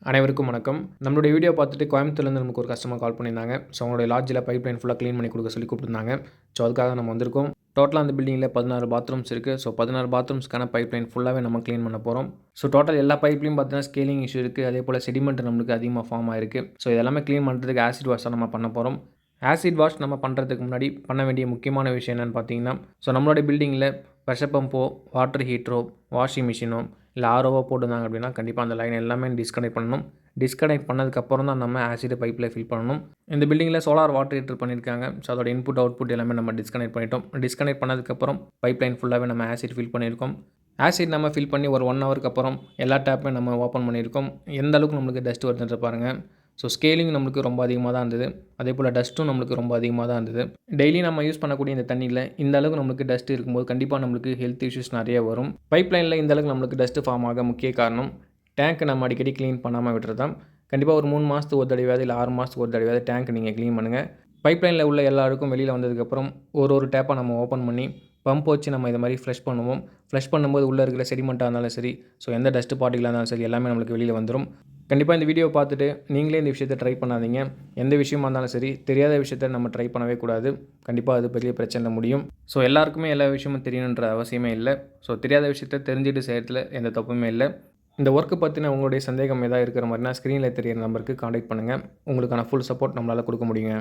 அனைவருக்கும் வணக்கம். நம்மளுடைய வீடியோ பார்த்துட்டு கோயம்புத்தூர்லேருந்து நமக்கு ஒரு கஸ்டமர் கால் பண்ணியிருந்தாங்க. ஸோ அவங்களுடைய லாட்ஜில் பைப் லைன் ஃபுல்லாக க்ளீன் பண்ணி கொடுக்க சொல்லி கூப்பிட்டுருந்தாங்க. ஸோ அதுக்காக நம்ம வந்திருக்கோம். டோட்டலாக அந்த பில்டிங்கில் 16 பாத்ரூம்ஸ் இருக்குது. ஸோ 16 பாத்ரூம்ஸ்க்கான பைப் லைன் ஃபுல்லாகவே நம்ம க்ளீன் பண்ண போகிறோம். ஸோ டோட்டல் எல்லா பைப்லையும் பார்த்தீங்கன்னா ஸ்கேலிங் இஷ்யூ இருக்குது. அதே போல் செடிமெண்ட் நம்மளுக்கு அதிகமாக ஃபார்ம் ஆயிருக்கு. ஸோ இதெல்லாமே க்ளீன் பண்ணுறதுக்கு ஆசிட் வாஷ் தான் நம்ம பண்ண போகிறோம். ஆசிட் வாஷ் நம்ம பண்ணுறதுக்கு முன்னாடி பண்ண வேண்டிய முக்கியமான விஷயம் என்னென்னு பார்த்தீங்கன்னா, ஸோ நம்மளோட பில்டிங்கில் ப்ரெஷர் பம்போ, வாட்டர் ஹீட்டரோ, வாஷிங் மிஷினோ இல்லை ஆர்ஓவோ போட்டிருந்தாங்க அப்படின்னா கண்டிப்பாக அந்த லைன் எல்லாமே டிஸ்கனெக்ட் பண்ணணும். டிஸ்கனெக்ட் பண்ணதுக்கப்புறம் தான் நம்ம ஆசிட் பைப்பில் ஃபில் பண்ணணும். இந்த பில்டிங்கில் சோலார் வாட்டர் ஹீட்டர் பண்ணியிருக்காங்க. ஸோ அதோட இன்புட் அவுட்புட் எல்லாமே நம்ம டிஸ்கனெக்ட் பண்ணிட்டோம். டிஸ்கனெக்ட் பண்ணதுக்கப்புறம் பைப் லைன் ஃபுல்லாகவே நம்ம ஆசிட் ஃபில் பண்ணியிருக்கோம். ஆசிட் நம்ம ஃபில் பண்ணி ஒரு 1 ஹவருக்கு அப்புறம் எல்லா டேப்புமே நம்ம ஓப்பன் பண்ணியிருக்கோம். எந்த அளவுக்கு நம்மளுக்கு டஸ்ட் வருதுன்ற பாருங்கள். ஸோ ஸ்கேலிங் நம்மளுக்கு ரொம்ப அதிகமாக தான் இருந்தது. அதே போல் டஸ்ட்டும் நம்மளுக்கு ரொம்ப அதிகமாக தான் இருந்தது. டெய்லி நம்ம யூஸ் பண்ணக்கூடிய இந்த தண்ணியில் இந்த அளவுக்கு நம்மளுக்கு டஸ்ட் இருக்கும்போது கண்டிப்பாக நம்மளுக்கு ஹெல்த் இஷ்யூஸ் நிறைய வரும். பைப் லைனில் இந்த அளவுக்கு நம்மளுக்கு டஸ்ட் ஃபார்ம் ஆக முக்கிய காரணம் டேங்க் நம்ம அடிக்கடி க்ளீன் பண்ணாமல் விட்டுறது தான். கண்டிப்பாக ஒரு 3 மாதத்துக்கு ஒரு தடவையாவது இல்லை 6 மாதத்துக்கு ஒரு தடவையாவது டேங்க் நீங்கள் க்ளீன் பண்ணுங்கள். பைப் லைனில் உள்ள எல்லாருக்கும் வெளியில் வந்ததுக்கப்புறம் ஒரு டேப்பாக நம்ம ஓப்பன் பண்ணி பம்ப் வச்சு நம்ம இது மாதிரி ஃப்ளஷ் பண்ணுவோம். ஃப்ளஷ் பண்ணும்போது உள்ளே இருக்கிற செடிமெண்ட்டாக இருந்தாலும் சரி, ஸோ எந்த டஸ்ட் பார்ட்டிகளாக இருந்தாலும் சரி எல்லாமே நம்மளுக்கு வெளியில் வந்துடும். கண்டிப்பாக இந்த வீடியோ பார்த்துட்டு நீங்களே இந்த விஷயத்தை ட்ரை பண்ணாதீங்க. எந்த விஷயமா இருந்தாலும் சரி, தெரியாத விஷயத்த நம்ம ட்ரை பண்ணவே கூடாது. கண்டிப்பாக அது பெரிய பிரச்சனை முடியும். ஸோ எல்லாருக்குமே எல்லா விஷயமும் தெரியணுன்ற அவசியமே இல்லை. ஸோ தெரியாத விஷயத்த தெரிஞ்சுட்டு செய்கிறதுல எந்த தப்புமே இல்லை. இந்த ஒர்க்கு பற்றின உங்களுடைய சந்தேகம் ஏதாவது இருக்கிற மாதிரினா ஸ்க்ரீனில் தெரியிற நம்பருக்கு காண்டாக்ட் பண்ணுங்கள். உங்களுக்கான ஃபுல் சப்போர்ட் நம்மளால் கொடுக்க முடியுங்க.